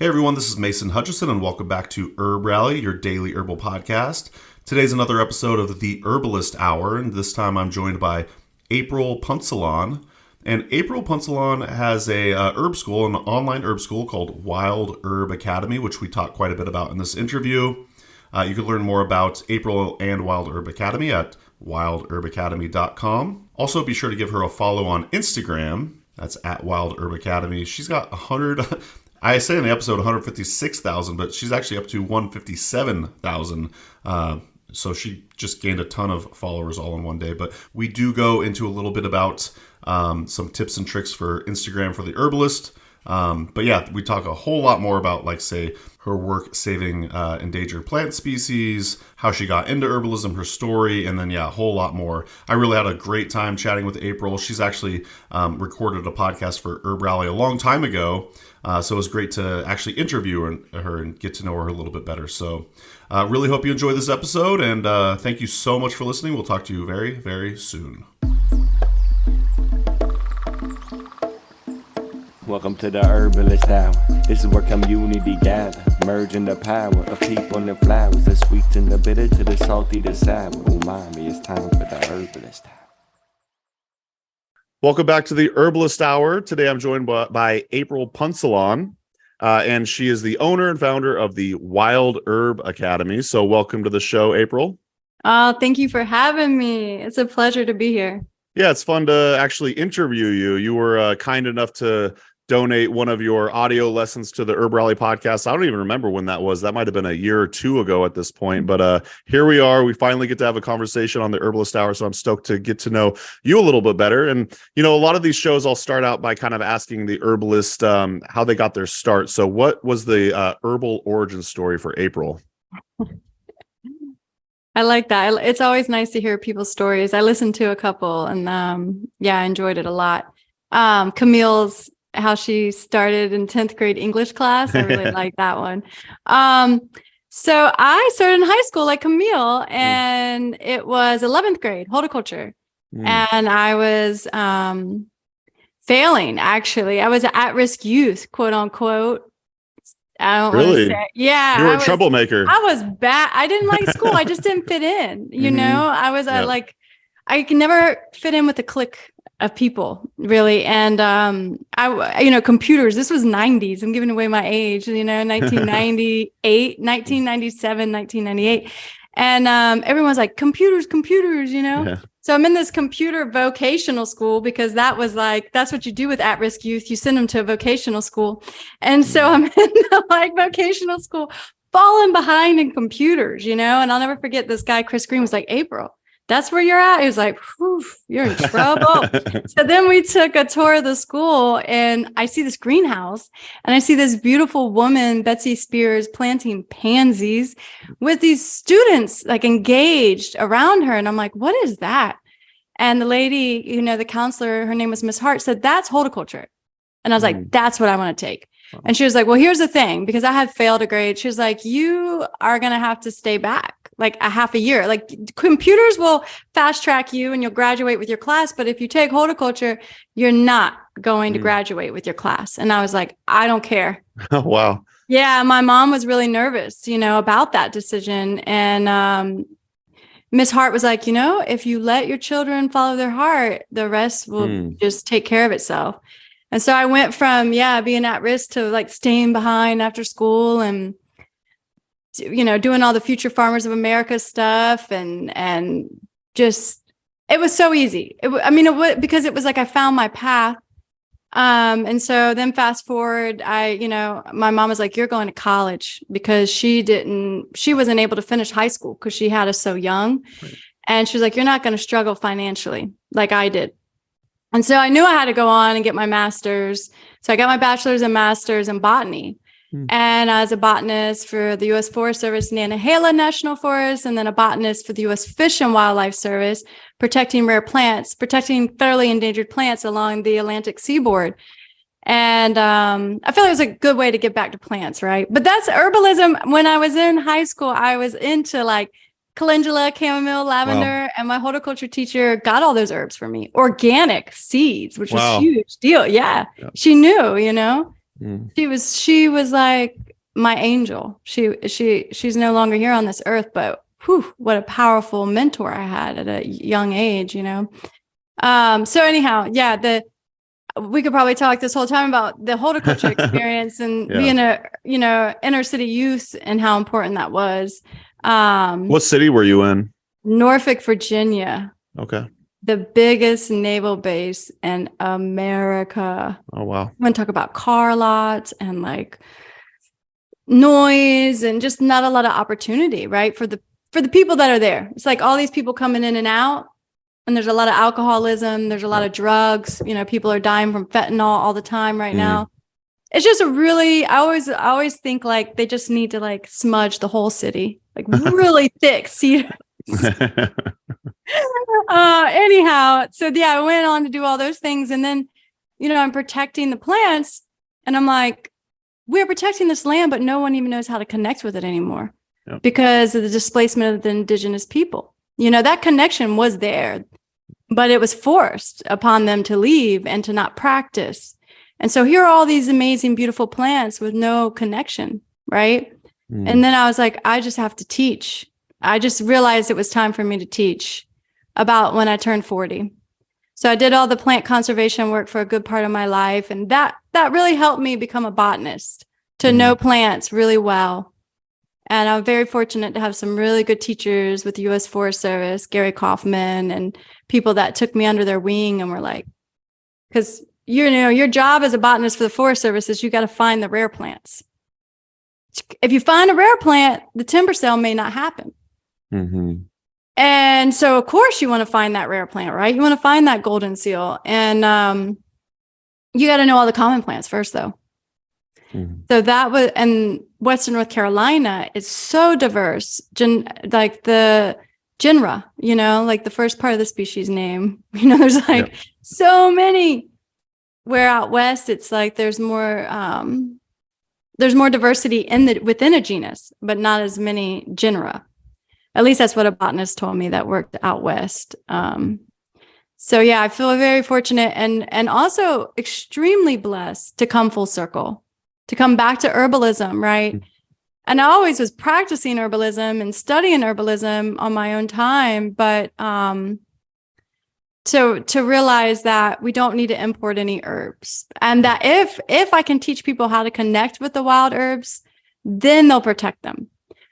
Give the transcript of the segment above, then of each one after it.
Hey everyone, this is Mason Hutchison, and welcome back to HerbRally, your daily herbal podcast. Today's another episode of the Herbalist Hour, and this time I'm joined by April Punsalan. And April Punsalan has a herb school, an online herb school called Wild Herb Academy, which we talk quite a bit about in this interview. You can learn more about April and Wild Herb Academy at wildherbacademy.com. Also, be sure to give her a follow on Instagram. That's at Wild Herb Academy. She's got 100... I say in the episode 156,000, but she's actually up to 157,000. So she just gained a ton of followers all in one day. But we do go into a little bit about some tips and tricks for Instagram for the herbalist. But yeah, we talk a whole lot more about, like, say, her work saving endangered plant species, how she got into herbalism, her story, and then, yeah, a whole lot more. I really had a great time chatting with April. She's actually recorded a podcast for HerbRally a long time ago. So it was great to actually interview her and get to know her a little bit better. So really hope you enjoy this episode, and thank you so much for listening. We'll talk to you very, very soon. Welcome to the Herbalist Hour. This is where community gather, merging the power of people and flowers, the sweet and the bitter to the salty, the sour. Umami, it's time for the Herbalist Hour. Welcome back to the Herbalist Hour. Today I'm joined by April Punsalan, and she is the owner and founder of the Wild Herb Academy. So welcome to the show, April. Oh, thank you for having me. It's a pleasure to be here. Yeah, it's fun to actually interview you. You were kind enough to donate one of your audio lessons to the HerbRally podcast. I don't even remember when that was. That might have been a year or two ago at this point. But here we are. We finally get to have a conversation on the Herbalist Hour. So I'm stoked to get to know you a little bit better. And, you know, a lot of these shows, I'll start out by kind of asking the herbalist how they got their start. So what was the herbal origin story for April? I like that. It's always nice to hear people's stories. I listened to a couple and I enjoyed it a lot. Camille's, how she started in 10th grade English class. I really like that one. So I started in high school like Camille, and it was 11th grade horticulture. And I was failing, actually. I was an at-risk youth, quote unquote. I don't really? want to say. Yeah. You were a troublemaker. I was bad. I didn't like school. I just didn't fit in. You know, I was I could never fit in with a clique of people, really. And computers, this was 90s. I'm giving away my age, 1998, 1997, 1998. And everyone's like, computers, Yeah. So I'm in this computer vocational school because that was like, that's what you do with at-risk youth. You send them to a vocational school. And so I'm in the vocational school, falling behind in computers, and I'll never forget this guy, Chris Green, was like, April, that's where you're at. He was like, whew, you're in trouble. So then we took a tour of the school, and I see this greenhouse, and I see this beautiful woman, Betsy Spears, planting pansies with these students like engaged around her. And I'm like, what is that? And the lady, the counselor, her name was Miss Hart, said, that's horticulture. And I was like, that's what I want to take. And she was like, well, here's the thing, because I had failed a grade. She was like, you are going to have to stay back like a half a year. Like, computers will fast track you and you'll graduate with your class. But if you take horticulture, you're not going to graduate with your class. And I was like, I don't care. Oh, wow. Yeah. My mom was really nervous, about that decision. And Miss Hart was like, if you let your children follow their heart, the rest will just take care of itself. And so I went from, being at risk to like staying behind after school and, doing all the Future Farmers of America stuff. And just, it was so easy. Because it was like, I found my path. And so then fast forward, my mom was like, you're going to college, because she wasn't able to finish high school because she had us so young. Right. And she was like, you're not going to struggle financially like I did. And so I knew I had to go on and get my master's. So I got my bachelor's and master's in botany. And I was a botanist for the U.S. Forest Service, Nantahala National Forest, and then a botanist for the U.S. Fish and Wildlife Service, protecting rare plants, protecting federally endangered plants along the Atlantic seaboard. And I feel like it was a good way to get back to plants, right? But that's herbalism. When I was in high school, I was into like calendula, chamomile, lavender, and my horticulture teacher got all those herbs for me. Organic seeds, which was a huge deal. Yeah. She knew, She was like my angel. She's no longer here on this earth, but whew, what a powerful mentor I had at a young age, you know? So anyhow, yeah, we could probably talk this whole time about the horticulture experience and being a, you know, inner city youth and how important that was. What city were you in? Norfolk, Virginia. Okay. The biggest naval base in America. Oh, wow. I'm going to talk about car lots and like noise and just not a lot of opportunity, right? For the people that are there. It's like all these people coming in and out, and there's a lot of alcoholism. There's a lot of drugs. You know, people are dying from fentanyl all the time right now. It's just I always think like they just need to like smudge the whole city, like really thick cedar. Anyhow, so yeah, I went on to do all those things. And then, you know, I'm protecting the plants and I'm like, we're protecting this land, but no one even knows how to connect with it anymore because of the displacement of the indigenous people. You know, that connection was there, but it was forced upon them to leave and to not practice. And so here are all these amazing, beautiful plants with no connection, right? And then I was like, I just have to teach. I just realized it was time for me to teach about when I turned 40. So I did all the plant conservation work for a good part of my life. And that really helped me become a botanist, to know plants really well. And I'm very fortunate to have some really good teachers with the U.S. Forest Service, Gary Kaufman, and people that took me under their wing and were like, because, you know, your job as a botanist for the Forest Service is you got to find the rare plants. If you find a rare plant, the timber sale may not happen. And so, of course, you want to find that rare plant, right? You want to find that golden seal. And you got to know all the common plants first, though. So that was, and Western North Carolina is so diverse, like the genera, you know, like the first part of the species name, you know, there's like so many. Where out west, it's like there's more diversity within a genus, but not as many genera. At least that's what a botanist told me that worked out west. So yeah, I feel very fortunate and also extremely blessed to come full circle, to come back to herbalism, right? And I always was practicing herbalism and studying herbalism on my own time, but to realize that we don't need to import any herbs, and that if I can teach people how to connect with the wild herbs, then they'll protect them.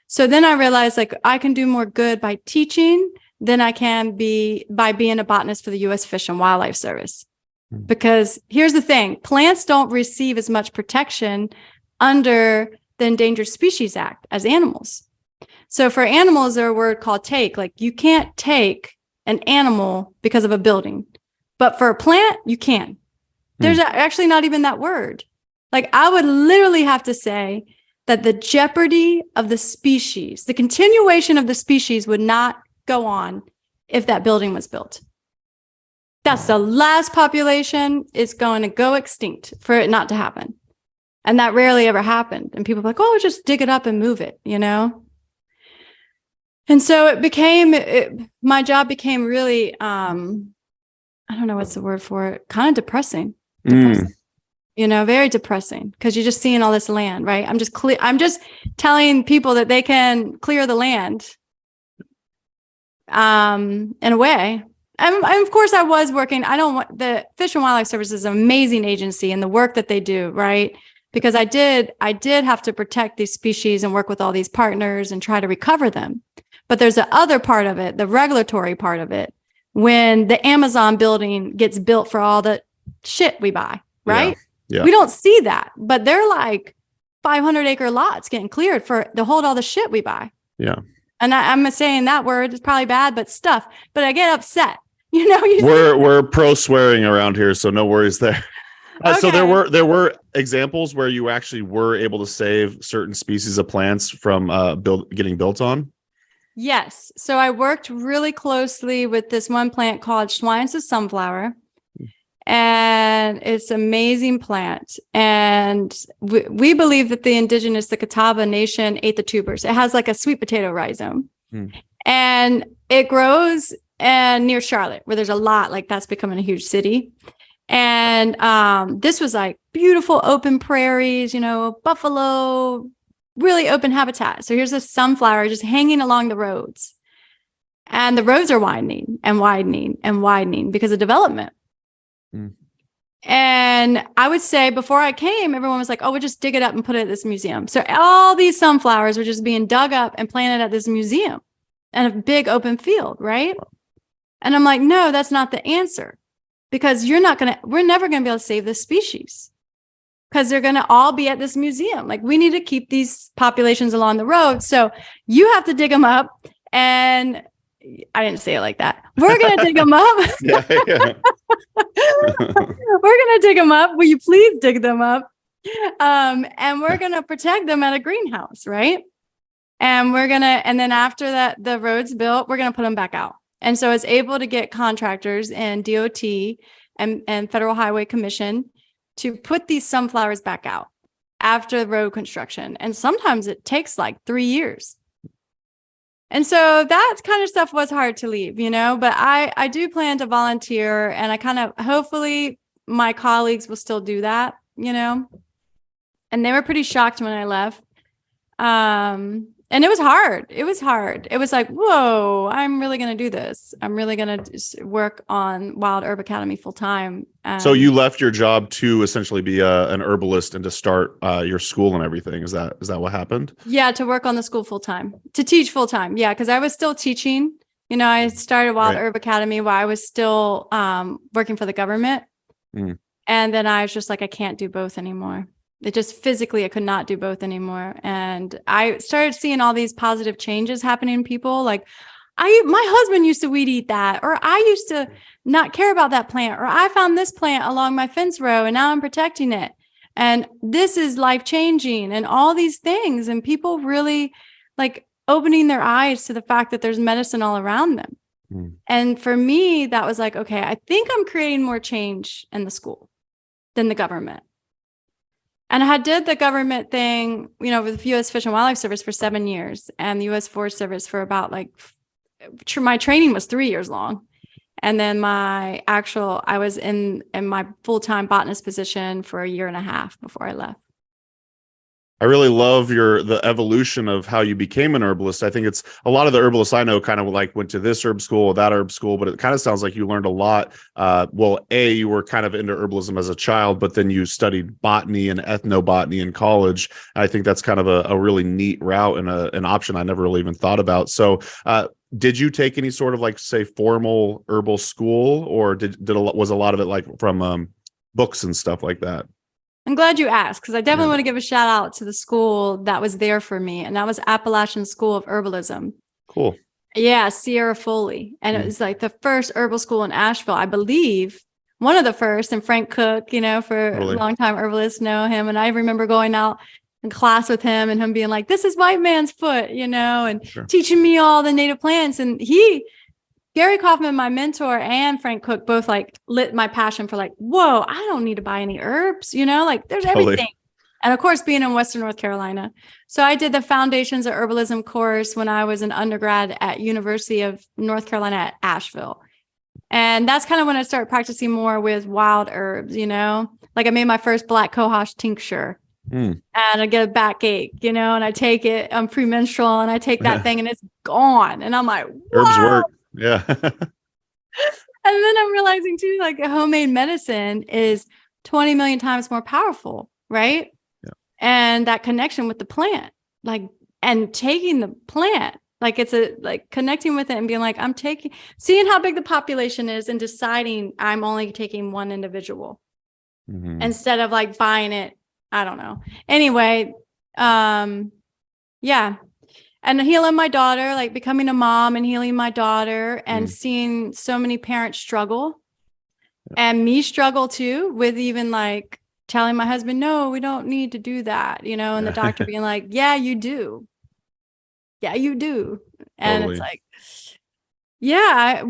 So then I realized like I can do more good by teaching than I can by being a botanist for the U.S. Fish and Wildlife Service. Because here's the thing, plants don't receive as much protection under the Endangered Species Act as animals. So for animals, there's a word called take. Like you can't take an animal because of a building, but for a plant, you can. There's actually not even that word. Like I would literally have to say that the jeopardy of the species, the continuation of the species would not go on if that building was built. That's the last population is going to go extinct for it not to happen. And that rarely ever happened. And people are like, oh, just dig it up and move it, you know? And so my job became really, I don't know what's the word for it, kind of depressing, you know, very depressing, because you're just seeing all this land, right? I'm just telling people that they can clear the land in a way. And of course I was working, the Fish and Wildlife Service is an amazing agency and the work that they do, right? Because I did have to protect these species and work with all these partners and try to recover them. But there's the other part of it, the regulatory part of it, when the Amazon building gets built for all the shit we buy, right? Yeah. We don't see that, but they're like 500-acre lots getting cleared to hold all the shit we buy. Yeah. And I'm saying that word is probably bad, but stuff. But I get upset. You know, we're pro swearing around here, so no worries there. Okay. So there were examples where you actually were able to save certain species of plants from getting built on. Yes. So I worked really closely with this one plant called Schweins's sunflower, and it's an amazing plant. And we believe that the Catawba Nation ate the tubers. It has like a sweet potato rhizome, and it grows near Charlotte, where there's a lot, like that's becoming a huge city. And this was like beautiful open prairies, buffalo, really open habitat. So here's a sunflower just hanging along the roads. And the roads are widening and widening and widening because of development. Mm. And I would say before I came, everyone was like, oh, we'll just dig it up and put it at this museum. So all these sunflowers were just being dug up and planted at this museum in a big open field, right? And I'm like, no, that's not the answer, because we're never going to be able to save this species, because they're going to all be at this museum. Like, we need to keep these populations along the road. So you have to dig them up. And I didn't say it like that. We're going to dig them up. Yeah. We're going to dig them up. Will you please dig them up? And we're going to protect them at a greenhouse, right? And then after that, the road's built, we're going to put them back out. And so it's able to get contractors and DOT and Federal Highway Commission to put these sunflowers back out after road construction. And sometimes it takes like 3 years. And so that kind of stuff was hard to leave, but I do plan to volunteer, and hopefully my colleagues will still do that, and they were pretty shocked when I left. And it was hard. It was like, whoa, I'm really going to do this. I'm really going to work on Wild Herb Academy full time. So you left your job to essentially be an herbalist and to start your school and everything. Is that what happened? Yeah, to work on the school full time, to teach full time. Yeah, because I was still teaching. I started Wild Herb Academy while I was still working for the government. Mm. And then I was just like, I can't do both anymore. It just physically, I could not do both anymore. And I started seeing all these positive changes happening in people. Like, my husband used to weed eat that, or I used to not care about that plant, or I found this plant along my fence row and now I'm protecting it. And this is life changing, and all these things. And people really like opening their eyes to the fact that there's medicine all around them. Mm. And for me, that was like, okay, I think I'm creating more change in the school than the government. And I did the government thing, with the U.S. Fish and Wildlife Service for 7 years, and the U.S. Forest Service for about my training was 3 years long. And then I was in my full-time botanist position for 1.5 years before I left. I really love the evolution of how you became an herbalist. I think it's a lot of the herbalists I know kind of like went to this herb school or that herb school, but it kind of sounds like you learned a lot. You were kind of into herbalism as a child, but then you studied botany and ethnobotany in college. And I think that's kind of a really neat route and an option I never really even thought about. So, did you take any sort of say formal herbal school, or was a lot of it like from books and stuff like that? I'm glad you asked, because I definitely want to give a shout out to the school that was there for me. And that was Appalachian School of Herbalism. Cool. Yeah, Sierra Foley. And it was like the first herbal school in Asheville, I believe. One of the first. And Frank Cook, for a long time herbalists know him. And I remember going out in class with him and him being like, this is white man's foot, and sure, teaching me all the native plants. And Gary Kaufman, my mentor, and Frank Cook both lit my passion for whoa, I don't need to buy any herbs, there's everything. And of course, being in Western North Carolina. So I did the Foundations of Herbalism course when I was an undergrad at University of North Carolina at Asheville. And that's kind of when I started practicing more with wild herbs, I made my first black cohosh tincture. And I get a backache, and I take it, I'm premenstrual, and I take that thing and it's gone. And I'm like, whoa. Herbs work. Yeah. And then I'm realizing too, homemade medicine is 20 million times more powerful, right? Yeah. And that connection with the plant, and taking the plant, it's connecting with it and being seeing how big the population is and deciding I'm only taking one individual instead of buying it. I don't know. Anyway, yeah. And healing my daughter, becoming a mom and healing my daughter and seeing so many parents struggle and me struggle too with even telling my husband, no, we don't need to do that, and the doctor being like, yeah, you do. Yeah, you do. And totally. It's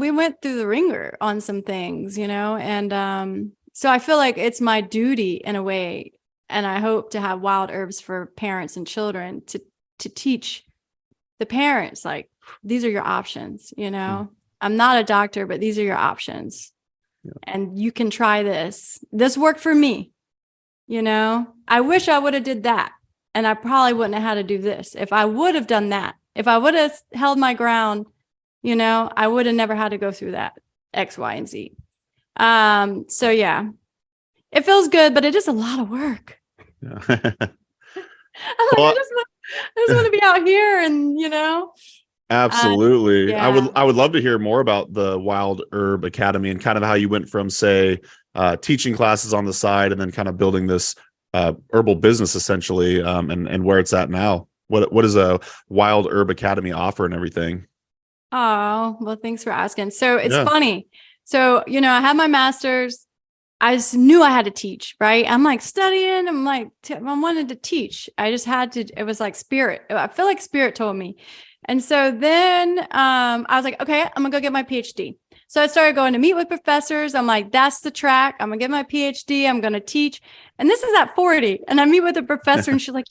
we went through the ringer on some things, and so I feel like it's my duty in a way. And I hope to have wild herbs for parents and children to teach the parents, these are your options, I'm not a doctor, but these are your options. and you can try this. This worked for me. I wish I would have did that. And I probably wouldn't have had to do this. If I would have done that, if I would have held my ground, I would have never had to go through that X, Y, and Z. So yeah, it feels good, but it is a lot of work. Yeah. I just want to be out here and, Absolutely. Yeah. I would love to hear more about the Wild Herb Academy and kind of how you went from, say, teaching classes on the side and then kind of building this herbal business essentially, and where it's at now. What does a Wild Herb Academy offer and everything? Oh, well, thanks for asking. So it's funny. So, I had my master's. I just knew I had to teach, right? I'm like studying. I'm like, I wanted to teach. I just had to, it was like spirit. I feel like spirit told me. And so then I was like, okay, I'm gonna go get my PhD. So I started going to meet with professors. I'm like, that's the track. I'm gonna get my PhD. I'm gonna teach. And this is at 40. And I meet with a professor and she's like,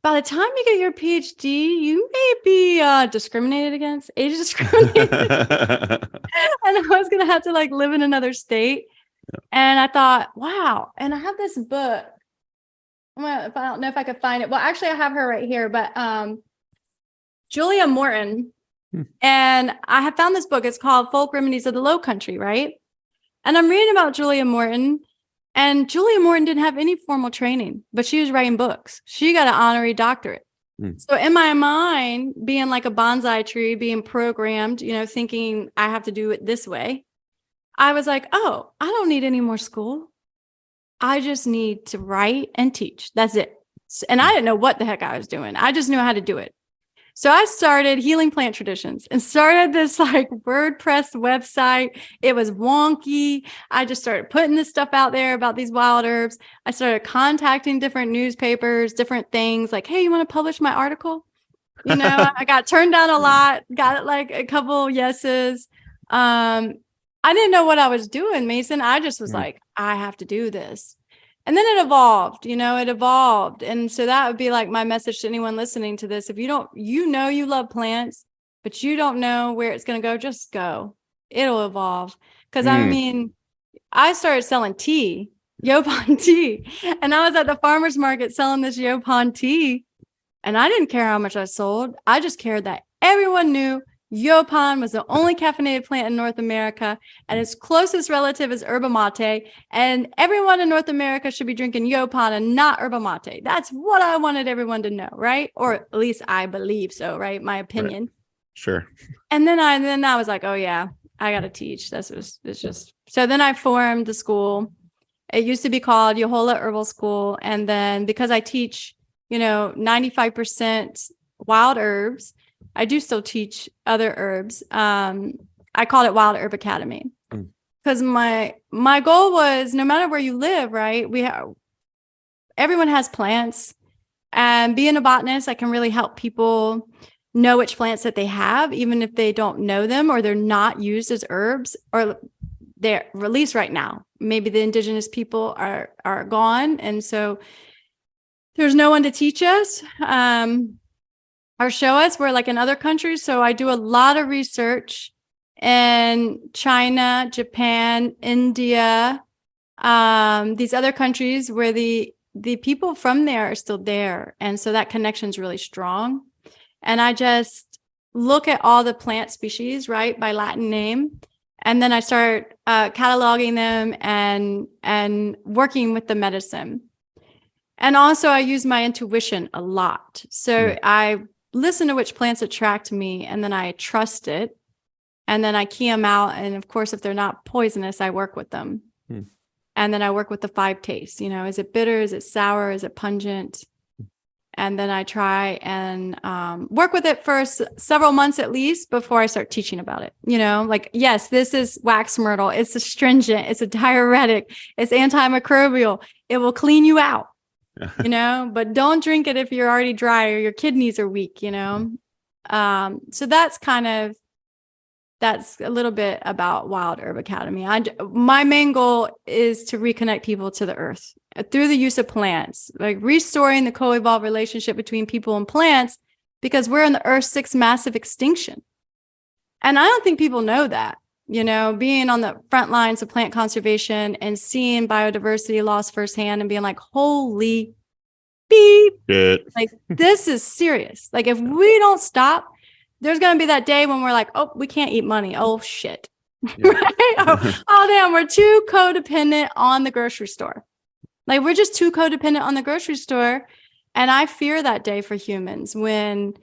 by the time you get your PhD, you may be discriminated against, age discriminated. And I was going to have to live in another state. Yeah. And I thought, wow. And I have this book. I don't know if I could find it. Well, actually, I have her right here. But Julia Morton. And I have found this book. It's called Folk Remedies of the Low Country, right? And I'm reading about Julia Morton. And Julia Morton didn't have any formal training, but she was writing books. She got an honorary doctorate. So in my mind, being like a bonsai tree, being programmed, thinking I have to do it this way, I was like, oh, I don't need any more school. I just need to write and teach. That's it. And I didn't know what the heck I was doing. I just knew how to do it. So I started Healing Plant Traditions and started this WordPress website. It was wonky. I just started putting this stuff out there about these wild herbs. I started contacting different newspapers, different things like, hey, you want to publish my article? I got turned down a lot, got a couple yeses. I didn't know what I was doing, Mason. I just was like, I have to do this. And then it evolved, it evolved. And so that would be my message to anyone listening to this. If you don't, you love plants, but you don't know where it's going to go, just go. It'll evolve. Because I started selling tea, Yopon tea. And I was at the farmer's market selling this Yopon tea. And I didn't care how much I sold. I just cared that everyone knew Yopon was the only caffeinated plant in North America, and its closest relative is yerba mate. And everyone in North America should be drinking Yopon and not yerba mate. That's what I wanted everyone to know, right? Or at least I believe so, right? My opinion. Right. Sure. And then I was like, oh yeah, I got to teach. It's just so. Then I formed the school. It used to be called Yohola Herbal School, and then because I teach, 95% wild herbs. I do still teach other herbs. I called it Wild Herb Academy because my goal was no matter where you live, right? Everyone has plants, and being a botanist, I can really help people know which plants that they have, even if they don't know them or they're not used as herbs or they're released right now. Maybe the indigenous people are gone, and so there's no one to teach us. Or show us. We're in other countries. So I do a lot of research in China, Japan, India, these other countries where the people from there are still there. And so that connection is really strong. And I just look at all the plant species, right, by Latin name. And then I start cataloging them and working with the medicine. And also I use my intuition a lot. So I listen to which plants attract me, and then I trust it, and then I key them out. And of course, if they're not poisonous, I work with them. And then I work with the 5 tastes. Is it bitter? Is it sour? Is it pungent? And then I try and work with it for several months at least before I start teaching about it. Yes, this is wax myrtle. It's astringent. It's a diuretic. It's antimicrobial. It will clean you out. But don't drink it if you're already dry or your kidneys are weak, So that's a little bit about Wild Herb Academy. My main goal is to reconnect people to the earth through the use of plants, restoring the co-evolved relationship between people and plants, because we're in the Earth's 6th massive extinction. And I don't think people know that. being on the front lines of plant conservation and seeing biodiversity loss firsthand and being like, holy beep, like this is serious. Like if we don't stop, there's going to be that day when we're like, oh, we can't eat money. Oh shit. Yeah. Right? Oh damn, we're too codependent on the grocery store. Like we're just too codependent on the grocery store. And I fear that day for humans when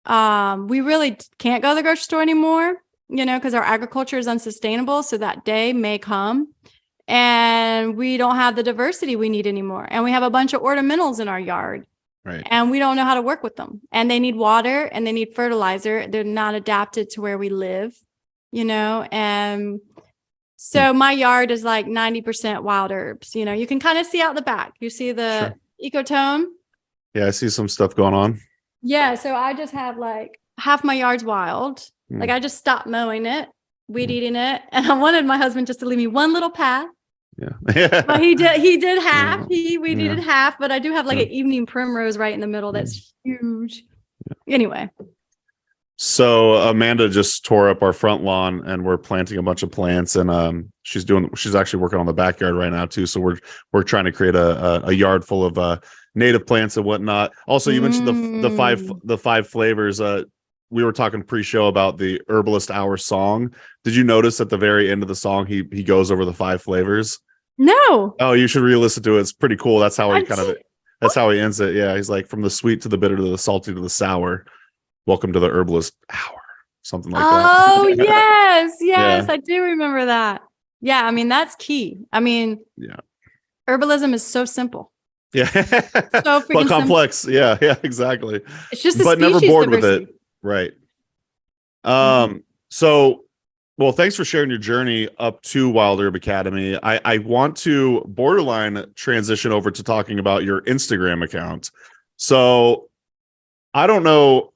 we really can't go to the grocery store anymore, because our agriculture is unsustainable. So that day may come and we don't have the diversity we need anymore. And we have a bunch of ornamentals in our yard. Right. And we don't know how to work with them. And they need water and they need fertilizer. They're not adapted to where we live, and so my yard is like 90% wild herbs. You can kind of see out the back. You see the ecotone. Yeah, I see some stuff going on. Yeah, so I just have like half my yard's wild. Like I just stopped mowing it, weed eating it, and I wanted my husband just to leave me one little path. Yeah. But he did half. He weed eated half, but I do have like an evening primrose right in the middle that's huge. Anyway. So Amanda just tore up our front lawn and we're planting a bunch of plants, and she's actually working on the backyard right now too. So we're trying to create a yard full of native plants and whatnot. Also, you mentioned the five flavors. We were talking pre-show about the Herbalist Hour song. Did you notice at the very end of the song he goes over the 5 flavors? No. Oh, you should re-listen to it. It's pretty cool. That's how that's how he ends it. Yeah, he's like, from the sweet to the bitter to the salty to the sour. Welcome to the Herbalist Hour. Something like that. Oh, yes. Yeah. I do remember that. Yeah, I mean, that's key. I mean, herbalism is so simple. Yeah. So but complex. Simple. Yeah, exactly. It's just but never bored diversity. With it. Right. So, well, thanks for sharing your journey up to Wild Herb Academy. I want to borderline transition over to talking about your Instagram account. So I don't know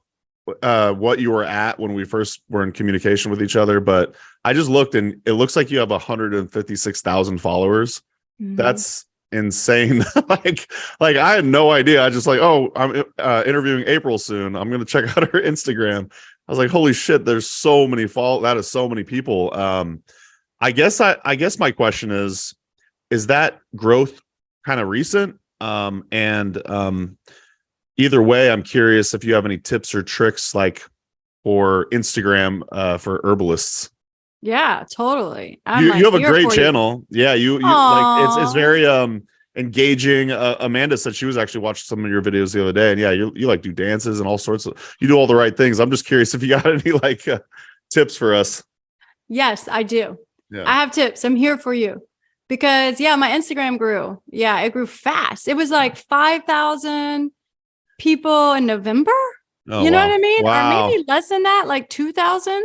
what you were at when we first were in communication with each other, but I just looked and it looks like you have 156,000 followers. That's insane. like I had no idea. I just like, oh, I'm interviewing April soon. I'm going to check out her Instagram. I was like, holy shit, there's so many that is so many people. I guess my question is that growth kind of recent? Either way, I'm curious if you have any tips or tricks like for Instagram for herbalists. Yeah, totally. You have a great channel. Yeah, you like it's very engaging. Amanda said she was actually watching some of your videos the other day, and yeah, you like do dances and all sorts of. You do all the right things. I'm just curious if you got any like tips for us. Yes, I do. Yeah. I have tips. I'm here for you because my Instagram grew. Yeah, it grew fast. It was like 5,000 people in November. Oh, you know what I mean? Wow. Or maybe less than that, like 2,000.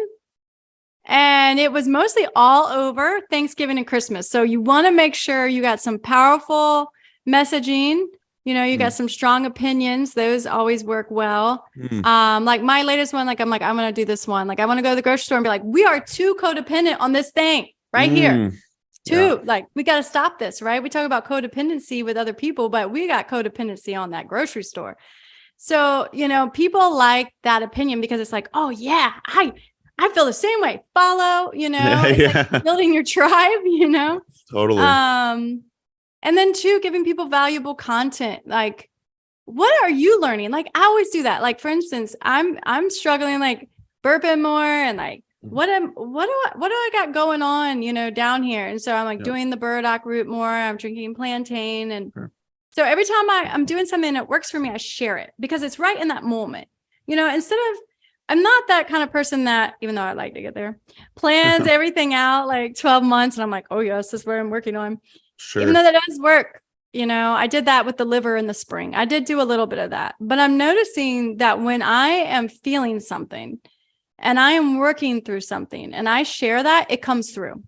And it was mostly all over Thanksgiving and Christmas. So you want to make sure you got some powerful messaging. You got some strong opinions. Those always work well. Like my latest one, I'm going to do this one. Like I want to go to the grocery store and be like, we are too codependent on this thing right here. Like we got to stop this, right? We talk about codependency with other people, but we got codependency on that grocery store. So, people like that opinion because it's like, oh yeah, I feel the same way. Follow, it's like building your tribe, Totally. And then 2, giving people valuable content. Like, what are you learning? Like, I always do that. Like, for instance, I'm struggling like burping more and like, what do I got going on, down here? And so I'm like doing the burdock root more. I'm drinking plantain. And so every time I'm doing something that works for me, I share it because it's right in that moment, instead of, I'm not that kind of person that, even though I like to get there, plans everything out like 12 months. And I'm like, oh yes, this is what I'm working on. Sure. Even though that does work, I did that with the liver in the spring. I did do a little bit of that, but I'm noticing that when I am feeling something and I am working through something and I share that, it comes through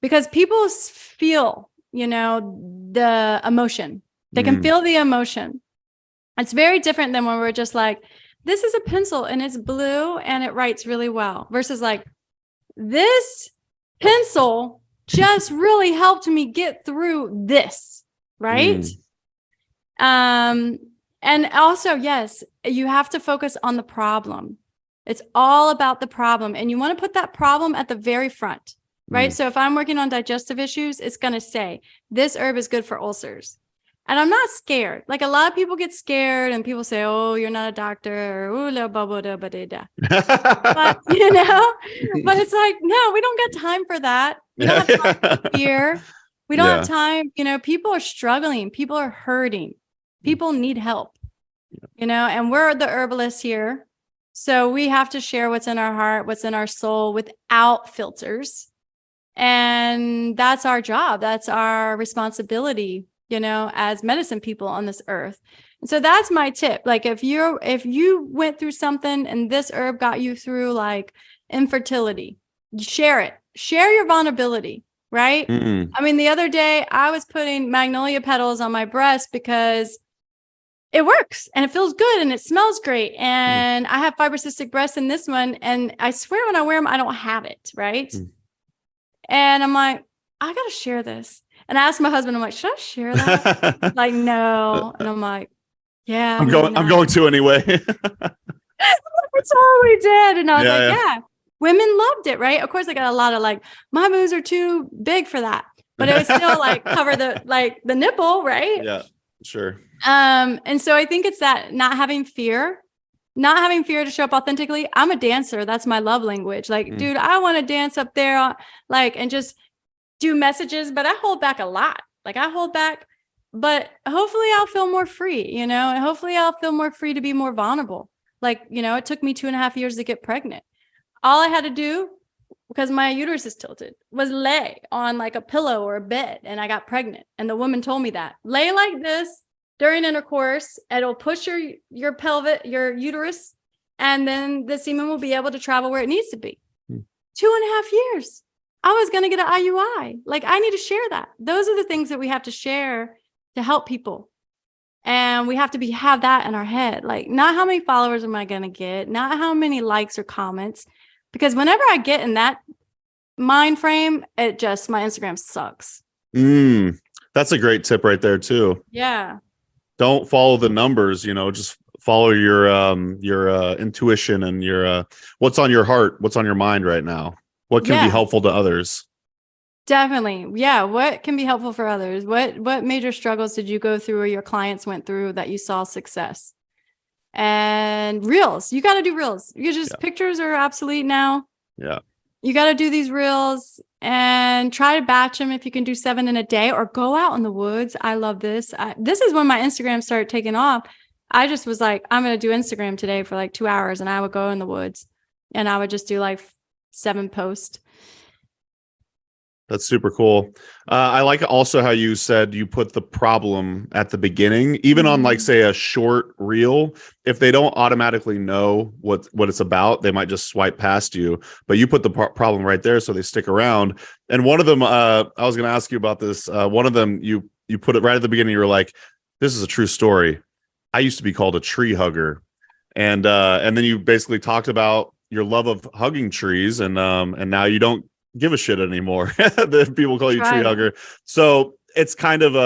because people feel, the emotion. They can feel the emotion. It's very different than when we're just like, this is a pencil and it's blue and it writes really well versus like this pencil just really helped me get through this. Right. And also, yes, you have to focus on the problem. It's all about the problem. And you want to put that problem at the very front, right? Mm. So if I'm working on digestive issues, it's going to say, this herb is good for ulcers. And I'm not scared. Like a lot of people get scared and people say, oh, you're not a doctor. Or, but you know, but it's like, no, we don't got time for that. We don't have time for fear. We don't have time. You know, people are struggling. People are hurting. People need help, you know, and we're the herbalists here. So we have to share what's in our heart, what's in our soul without filters. And that's our job. That's our responsibility, you know, as medicine people on this earth. And so that's my tip. Like if you went through something and this herb got you through like infertility, share it, share your vulnerability, right? Mm. I mean, the other day I was putting magnolia petals on my breast because it works and it feels good and it smells great. And I have fibrocystic breasts in this one. And I swear when I wear them, I don't have it. Right. And I'm like, I got to share this. And I asked my husband, I'm like, should I share that? He's like, no. And I'm like, yeah, I'm going to anyway. That's all we did. And I was yeah, women loved it. Right. Of course, I got a lot of like, my boobs are too big for that, but it was still like cover the nipple. Right. Yeah, sure. And so I think it's that not having fear to show up authentically. I'm a dancer. That's my love language. Like, dude, I want to dance up there, like, and just do messages, but I hold back a lot. Like I hold back, but hopefully I'll feel more free, you know, and hopefully I'll feel more free to be more vulnerable. Like, you know, it took me 2.5 years to get pregnant. All I had to do, because my uterus is tilted, was lay on like a pillow or a bed and I got pregnant. And the woman told me that lay like this during intercourse, it'll push your pelvic, your uterus, and then the semen will be able to travel where it needs to be. 2.5 years. I was going to get an IUI. Like I need to share that. Those are the things that we have to share to help people. And we have to have that in our head. Like not how many followers am I going to get? Not how many likes or comments. Because whenever I get in that mind frame, my Instagram sucks. That's a great tip right there too. Yeah. Don't follow the numbers, you know, just follow your intuition and your what's on your heart, what's on your mind right now. What can be helpful to others? Definitely. Yeah. What can be helpful for others? What major struggles did you go through or your clients went through that you saw success? And reels. You got to do reels. You just pictures are obsolete now. Yeah. You got to do these reels and try to batch them if you can do 7 in a day or go out in the woods. I love this. This is when my Instagram started taking off. I just was like, I'm going to do Instagram today for like 2 hours and I would go in the woods and I would just do like 7 posts. That's super cool. I like also how you said you put the problem at the beginning, even on like, say, a short reel. If they don't automatically know what it's about, they might just swipe past you. But you put the problem right there so they stick around. And one of them, I was going to ask you about this. One of them, you put it right at the beginning. You were like, this is a true story. I used to be called a tree hugger. And then you basically talked about your love of hugging trees. And now you don't give a shit anymore. The people call you tree hugger. So it's kind of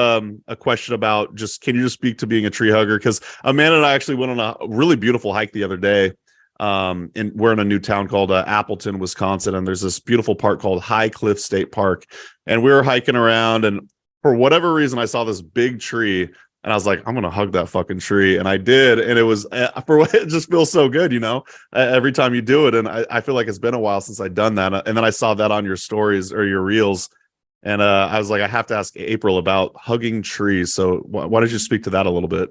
a question about can you just speak to being a tree hugger? Because Amanda and I actually went on a really beautiful hike the other day. We're in a new town called Appleton, Wisconsin, and there's this beautiful park called High Cliff State Park. And we were hiking around, and for whatever reason, I saw this big tree. And I was like, I'm going to hug that fucking tree. And I did. And it was, it just feels so good, you know, every time you do it. And I feel like it's been a while since I'd done that. And then I saw that on your stories or your reels. And I was like, I have to ask April about hugging trees. So why don't you speak to that a little bit?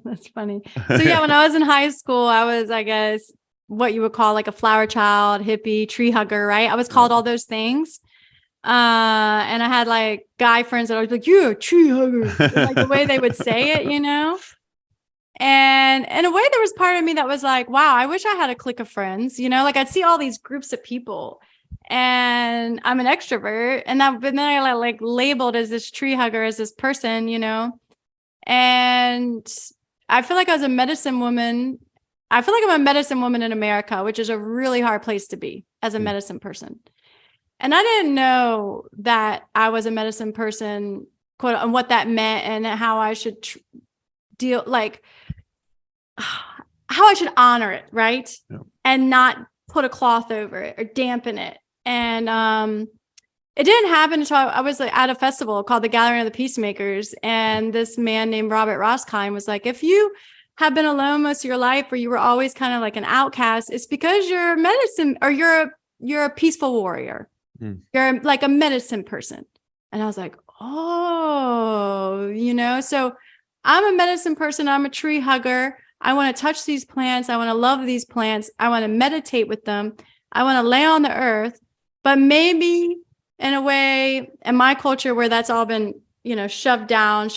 That's funny. So yeah, when I was in high school, I was, I guess, what you would call like a flower child, hippie, tree hugger, right? I was called all those things. And I had like guy friends that I was like, you're a tree hugger, like the way they would say it, you know? And in a way, there was part of me that was like, wow, I wish I had a clique of friends, you know, like I'd see all these groups of people and I'm an extrovert but then I like labeled as this tree hugger, as this person, you know? And I feel like I was a medicine woman. I feel like I'm a medicine woman in America, which is a really hard place to be as a medicine person. And I didn't know that I was a medicine person, quote, and what that meant and how I should deal. Like, how how I should honor it, right? Yeah. And not put a cloth over it or dampen it. And it didn't happen until I was like at a festival called the Gathering of the Peacemakers. And this man named Robert Roskine was like, if you have been alone most of your life, or you were always kind of like an outcast, it's because you're a medicine, or you're a peaceful warrior. You're like a medicine person. And I was like, oh, so I'm a medicine person. I'm a tree hugger. I want to touch these plants. I want to love these plants. I want to meditate with them. I want to lay on the earth. But maybe in a way, in my culture where that's all been, shoved down,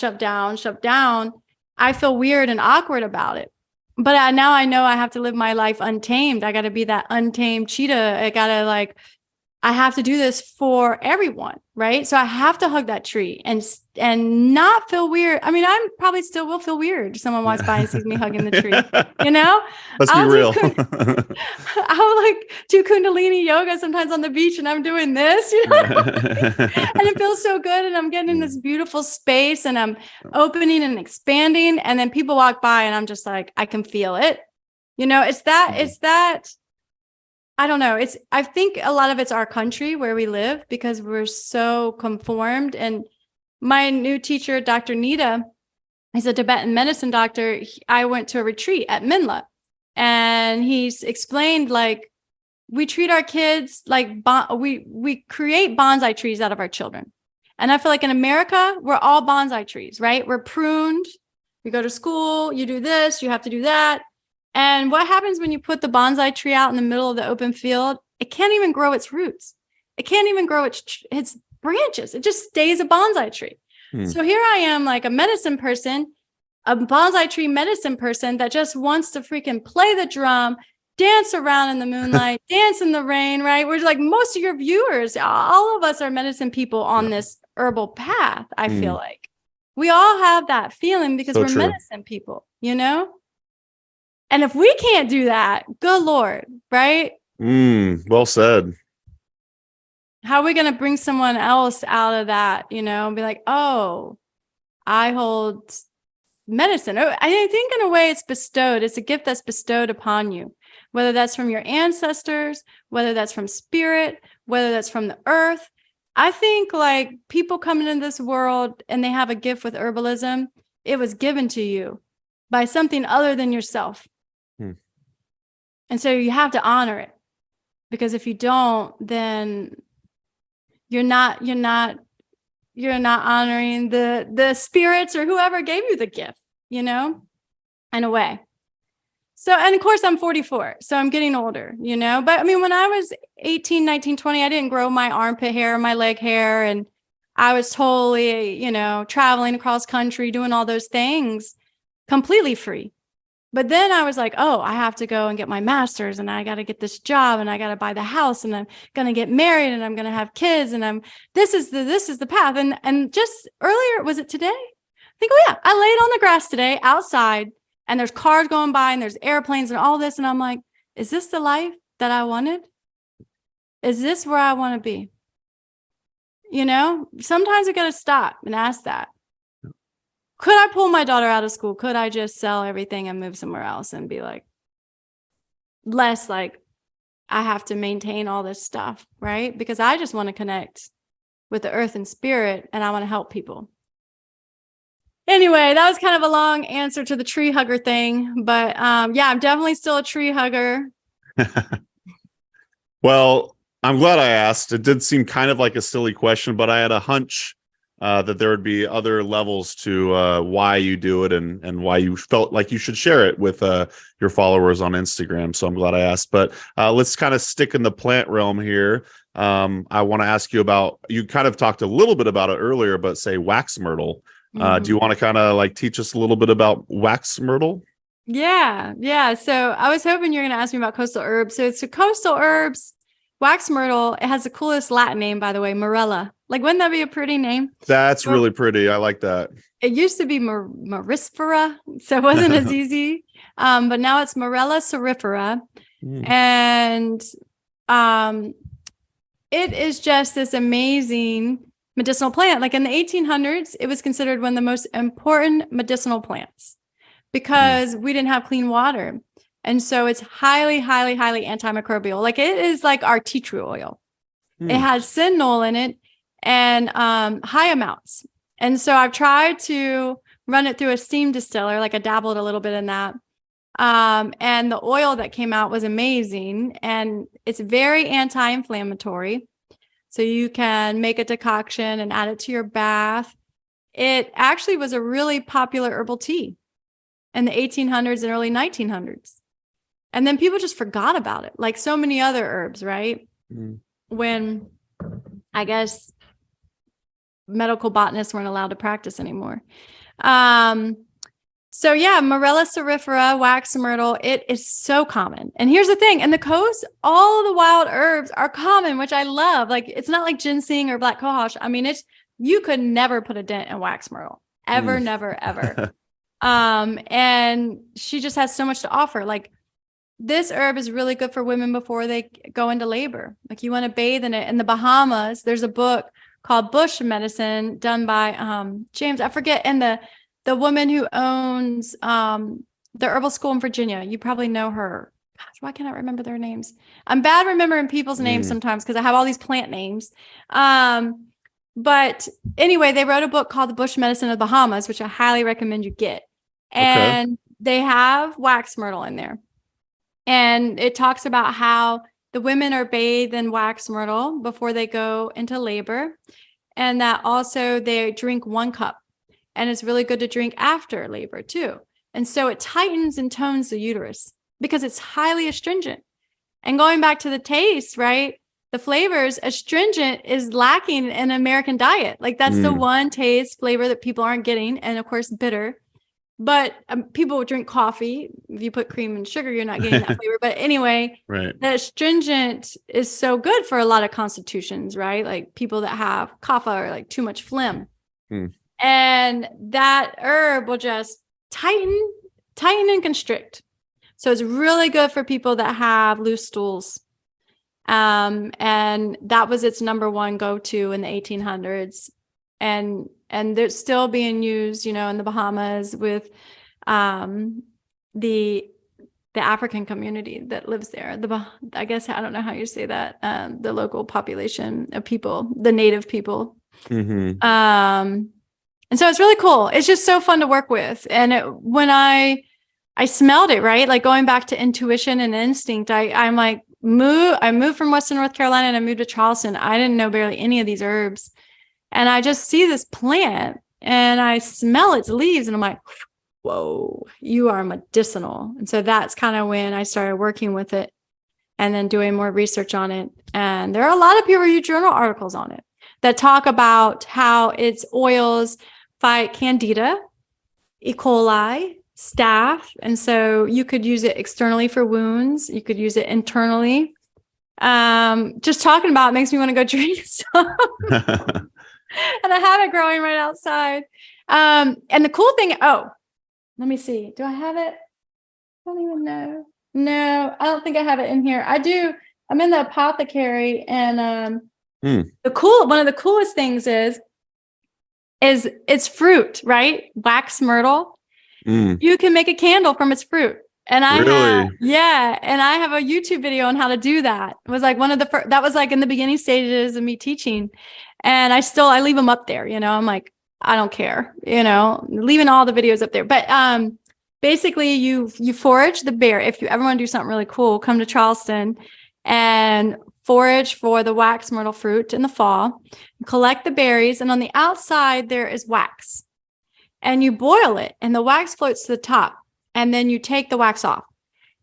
I feel weird and awkward about it. But now I know I have to live my life untamed. I got to be that untamed cheetah. I have to do this for everyone, right? So I have to hug that tree and not feel weird. I mean, I probably still will feel weird if someone walks by and sees me hugging the tree, Let's be real. I'll do Kundalini yoga sometimes on the beach, and I'm doing this, and it feels so good. And I'm getting in this beautiful space, and I'm opening and expanding. And then people walk by, and I'm just like, I can feel it. It's that. I don't know. I think a lot of it's our country where we live, because we're so conformed. And my new teacher, Dr. Nita, he's a Tibetan medicine doctor. I went to a retreat at Minla, and he's explained, we treat our kids like we create bonsai trees out of our children. And I feel like in America, we're all bonsai trees, right? We're pruned. You go to school, you do this, you have to do that. And what happens when you put the bonsai tree out in the middle of the open field? It can't even grow its roots. It can't even grow its branches. It just stays a bonsai tree. So here I am, like a medicine person, a bonsai tree medicine person that just wants to freaking play the drum, dance around in the moonlight, dance in the rain, right? We're like, most of your viewers, all of us are medicine people on this herbal path. I feel like we all have that feeling because we're medicine people, And if we can't do that, good Lord, right? Well said. How are we going to bring someone else out of that, and be like, oh, I hold medicine. I think in a way it's bestowed. It's a gift that's bestowed upon you, whether that's from your ancestors, whether that's from spirit, whether that's from the earth. I think people coming into this world and they have a gift with herbalism, it was given to you by something other than yourself. And so you have to honor it, because if you don't, then you're not honoring the spirits or whoever gave you the gift, in a way. So, and of course I'm 44, so I'm getting older, but I mean, when I was 18, 19, 20, I didn't grow my armpit hair, my leg hair. And I was totally, traveling across country, doing all those things completely free. But then I was like, oh, I have to go and get my master's, and I got to get this job, and I got to buy the house, and I'm going to get married, and I'm going to have kids, and this is the path. And just earlier, was it today? I think, oh yeah, I laid on the grass today outside, and there's cars going by, and there's airplanes and all this. And I'm like, is this the life that I wanted? Is this where I want to be? Sometimes I got to stop and ask that. Could I pull my daughter out of school? Could I just sell everything and move somewhere else and be less I have to maintain all this stuff, right? Because I just want to connect with the earth and spirit, and I want to help people. Anyway, that was kind of a long answer to the tree hugger thing, but yeah, I'm definitely still a tree hugger. Well, I'm glad I asked. It did seem kind of like a silly question, but I had a hunch that there would be other levels to why you do it and why you felt like you should share it with your followers on Instagram. So I'm glad I asked. But let's kind of stick in the plant realm here. I want to ask you about, you kind of talked a little bit about it earlier, but say wax myrtle. Do you want to kind of teach us a little bit about wax myrtle? Yeah. So I was hoping you're going to ask me about coastal herbs. So it's coastal herbs. Wax myrtle, it has the coolest Latin name, by the way, Morella. Wouldn't that be a pretty name? That's really pretty. I like that. It used to be Marispera, so it wasn't as easy. But now it's Morella cerifera. And it is just this amazing medicinal plant. In the 1800s, it was considered one of the most important medicinal plants because we didn't have clean water. And so it's highly, highly, highly antimicrobial. Like it is like our tea tree oil. It has cinnamon in it and high amounts. And so I've tried to run it through a steam distiller, like I dabbled a little bit in that. And the oil that came out was amazing. And it's very anti-inflammatory. So you can make a decoction and add it to your bath. It actually was a really popular herbal tea in the 1800s and early 1900s. And then people just forgot about it, like so many other herbs, right? When I guess medical botanists weren't allowed to practice anymore. So yeah, Morella cerifera, wax myrtle, it is so common. And here's the thing, in the coast, all of the wild herbs are common, which I love. Like it's not like ginseng or black cohosh. I mean, you could never put a dent in wax myrtle. Ever, never, ever. And she just has so much to offer. Like this herb is really good for women before they go into labor. Like you want to bathe in it. In the Bahamas, there's a book called Bush Medicine done by James, I forget, and the woman who owns the herbal school in Virginia. You probably know her. Gosh, why can't I remember their names? I'm bad remembering people's names sometimes because I have all these plant names. But anyway, they wrote a book called The Bush Medicine of the Bahamas, which I highly recommend you get. And they have wax myrtle in there. And it talks about how the women are bathed in wax myrtle before they go into labor. And that also they drink 1 cup. And it's really good to drink after labor too. And so it tightens and tones the uterus because it's highly astringent. And going back to the taste, right? The flavors, astringent is lacking in American diet. Like that's the one taste flavor that people aren't getting. And of course, bitter. But people will drink coffee. If you put cream and sugar, you're not getting that flavor. But anyway, the astringent is so good for a lot of constitutions, right? Like people that have kapha or like too much phlegm. And that herb will just tighten and constrict. So it's really good for people that have loose stools. And that was its number one go-to in the 1800s. And they're still being used, you know, in the Bahamas with the African community that lives there. I guess, I don't know how you say that, the local population of people, the native people. And so it's really cool. It's just so fun to work with. And when I smelled it, right? Like going back to intuition and instinct, I moved from Western North Carolina and I moved to Charleston. I didn't know barely any of these herbs. And I just see this plant and I smell its leaves and I'm like, whoa, you are medicinal. And so that's kind of when I started working with it and then doing more research on it. And there are a lot of peer-reviewed journal articles on it that talk about how its oils fight candida, E. coli, staph. And so you could use it externally for wounds. You could use it internally. Just talking about it makes me want to go drink some. And I have it growing right outside. And the cool thing, let me see. Do I have it? I don't even know. No, I don't think I have it in here. I do. I'm in the apothecary and one of the coolest things is it's fruit, right? Wax myrtle. You can make a candle from its fruit. And I have a YouTube video on how to do that. It was like one of the first, that was like in the beginning stages of me teaching. And I leave them up there, you know, I'm like, I don't care, you know, leaving all the videos up there. But basically you forage the berry. If you ever want to do something really cool, come to Charleston and forage for the wax myrtle fruit in the fall, collect the berries. And on the outside, there is wax. And you boil it and the wax floats to the top. And then you take the wax off.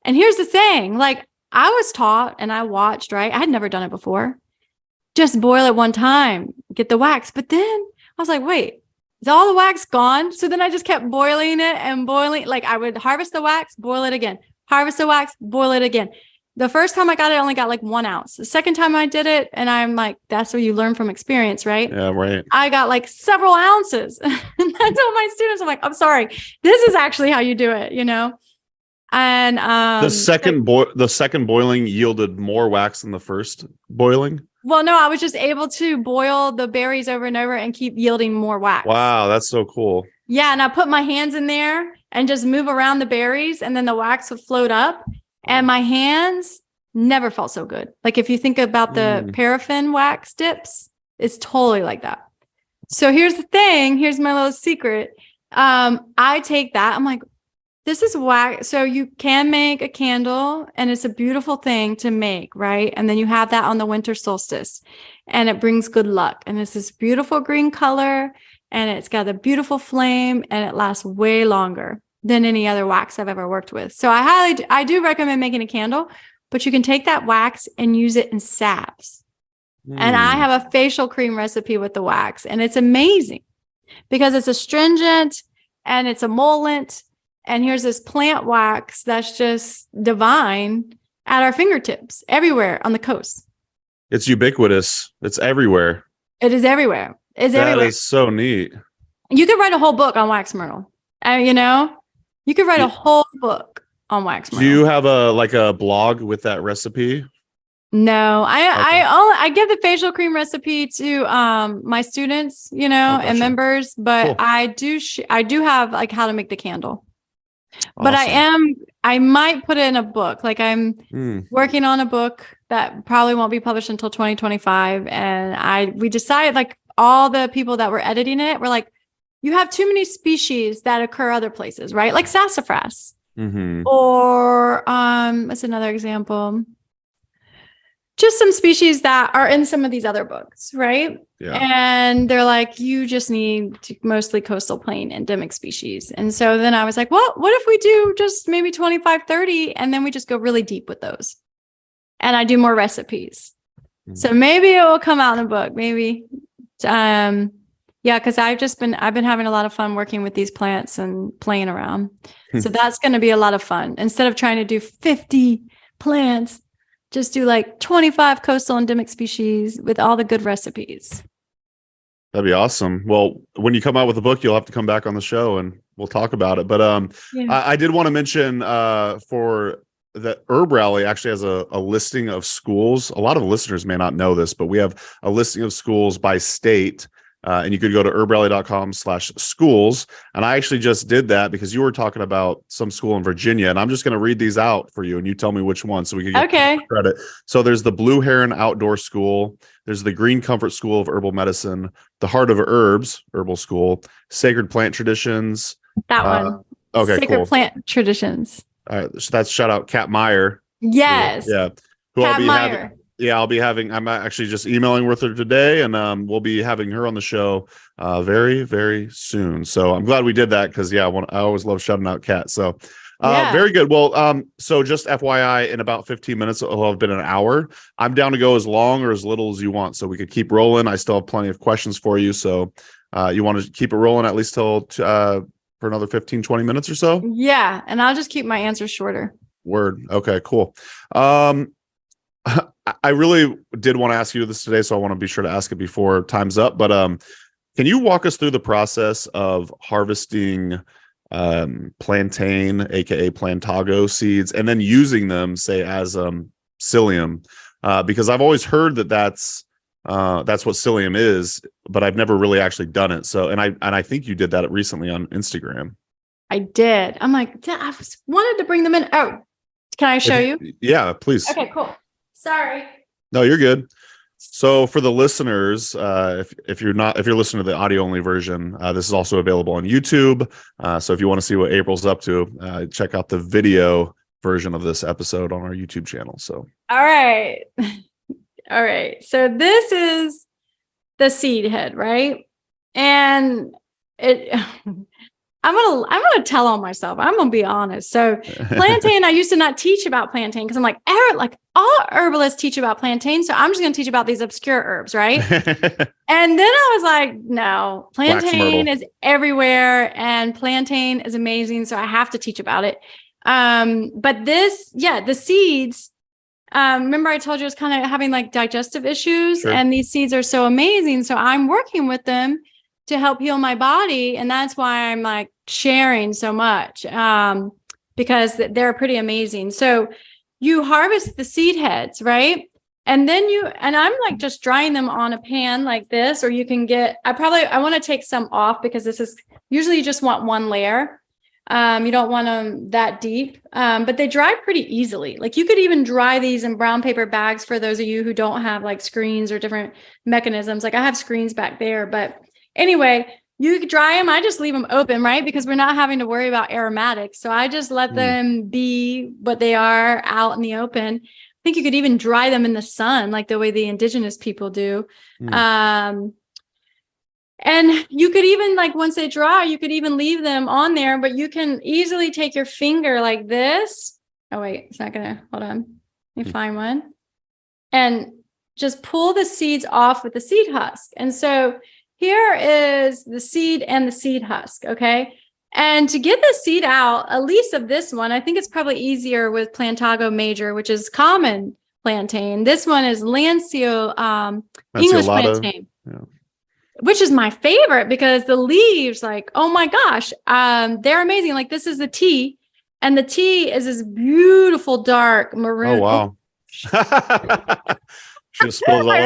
And here's the thing, like I was taught and I watched, right? I had never done it before. Just boil it one time, get the wax. But then I was like, wait, is all the wax gone? So then I just kept boiling it and boiling. Like I would harvest the wax, boil it again, harvest the wax, boil it again. The first time I got it, I only got like 1 ounce. The second time I did it, and I'm like, that's what you learn from experience, right? Yeah, right. I got like several ounces. And I told my students, I'm like, I'm sorry, this is actually how you do it, you know? And the second boiling yielded more wax than the first boiling. Well, no, I was just able to boil the berries over and over and keep yielding more wax. Wow, that's so cool. Yeah, and I put my hands in there and just move around the berries, and then the wax would float up, and my hands never felt so good. Like if you think about the paraffin wax dips, it's totally like that. So here's the thing. Here's my little secret. I take that. I'm like, this is wax. So you can make a candle, and it's a beautiful thing to make, right? And then you have that on the winter solstice, and it brings good luck. And it's this beautiful green color, and it's got a beautiful flame, and it lasts way longer than any other wax I've ever worked with. So I do recommend making a candle, but you can take that wax and use it in salves. And I have a facial cream recipe with the wax, and it's amazing because it's astringent and it's emollient. And here's this plant wax that's just divine at our fingertips everywhere on the coast. It's ubiquitous. It's everywhere. It is everywhere. It's That everywhere. is so neat. You could write a whole book on wax myrtle. You could write a whole book on wax myrtle. Do you have a blog with that recipe? No, I give the facial cream recipe to my students, and members, but cool. I do have like how to make the candle. But awesome. I might put it in a book. Like I'm working on a book that probably won't be published until 2025. And we decided, like, all the people that were editing it were like, you have too many species that occur other places, right? Like sassafras. Or what's another example? Just some species that are in some of these other books, right? Yeah. And they're like, you just need mostly coastal plain endemic species. And so then I was like, well, what if we do just maybe 25, 30, and then we just go really deep with those? And I do more recipes. So maybe it will come out in a book, maybe. Yeah, because I've been having a lot of fun working with these plants and playing around. So that's going to be a lot of fun. Instead of trying to do 50 plants, just do like 25 coastal endemic species with all the good recipes. That'd be awesome. Well, when you come out with a book, you'll have to come back on the show and we'll talk about it. But I did want to mention for that HerbRally actually has a listing of schools. A lot of listeners may not know this, but we have a listing of schools by state. And you could go to herbrally.com/schools. And I actually just did that because you were talking about some school in Virginia. And I'm just going to read these out for you and you tell me which one so we can get credit. So there's the Blue Heron Outdoor School. There's the Green Comfort School of Herbal Medicine, the Heart of Herbs Herbal School, Sacred Plant Traditions. That one. Okay, Sacred cool. Plant Traditions. All right. So that's shout out Kat Meyer. Yes. Yeah. Kat Meyer. I'm actually just emailing with her today, and we'll be having her on the show very, very soon. So I'm glad we did that because, I always love shouting out Kat. So very good. Well, so just FYI, in about 15 minutes, it'll have been an hour. I'm down to go as long or as little as you want, so we could keep rolling. I still have plenty of questions for you. So you want to keep it rolling at least till for another 15, 20 minutes or so? Yeah, and I'll just keep my answers shorter. Word. Okay, cool. I really did want to ask you this today, so I want to be sure to ask it before time's up. But can you walk us through the process of harvesting plantain, aka plantago seeds, and then using them, say, as psyllium? Because I've always heard that's what psyllium is, but I've never really actually done it. So, and I think you did that recently on Instagram. I did. I'm like, I wanted to bring them in. Oh, can I show you? Yeah, please. Okay, cool. Sorry. No, you're good. So for the listeners, if you're listening to the audio only version, this is also available on YouTube. So if you want to see what April's up to, check out the video version of this episode on our YouTube channel. So all right. So this is the seed head, right? And I'm gonna tell on myself. I'm gonna be honest. So plantain, I used to not teach about plantain because I'm like, all herbalists teach about plantain. So I'm just gonna teach about these obscure herbs, right? And then I was like, no, plantain is everywhere and plantain is amazing. So I have to teach about it. But the seeds, remember I told you I was kind of having like digestive issues, and these seeds are so amazing. So I'm working with them to help heal my body. And that's why I'm like sharing so much, because they're pretty amazing. So you harvest the seed heads, right? And then I'm like just drying them on a pan like this, or you can I want to take some off because usually you just want one layer. You don't want them that deep, but they dry pretty easily. Like you could even dry these in brown paper bags for those of you who don't have like screens or different mechanisms. Like I have screens back there, but anyway, you dry them. I just leave them open, right? Because we're not having to worry about aromatics. So I just let them be what they are out in the open. I think you could even dry them in the sun, like the way the indigenous people do. And you could even, like, once they dry, you could even leave them on there, but you can easily take your finger like this. Oh, wait, it's not gonna, hold on. Let me find one. And just pull the seeds off with the seed husk. And so here is the seed and the seed husk, okay? And to get the seed out, at least of this one, I think it's probably easier with Plantago major, which is common plantain. This one is Lanceolata, English plantain. Yeah. Which is my favorite because the leaves, like, oh my gosh, they're amazing. Like this is the tea, and the tea is this beautiful dark maroon. Oh, wow. I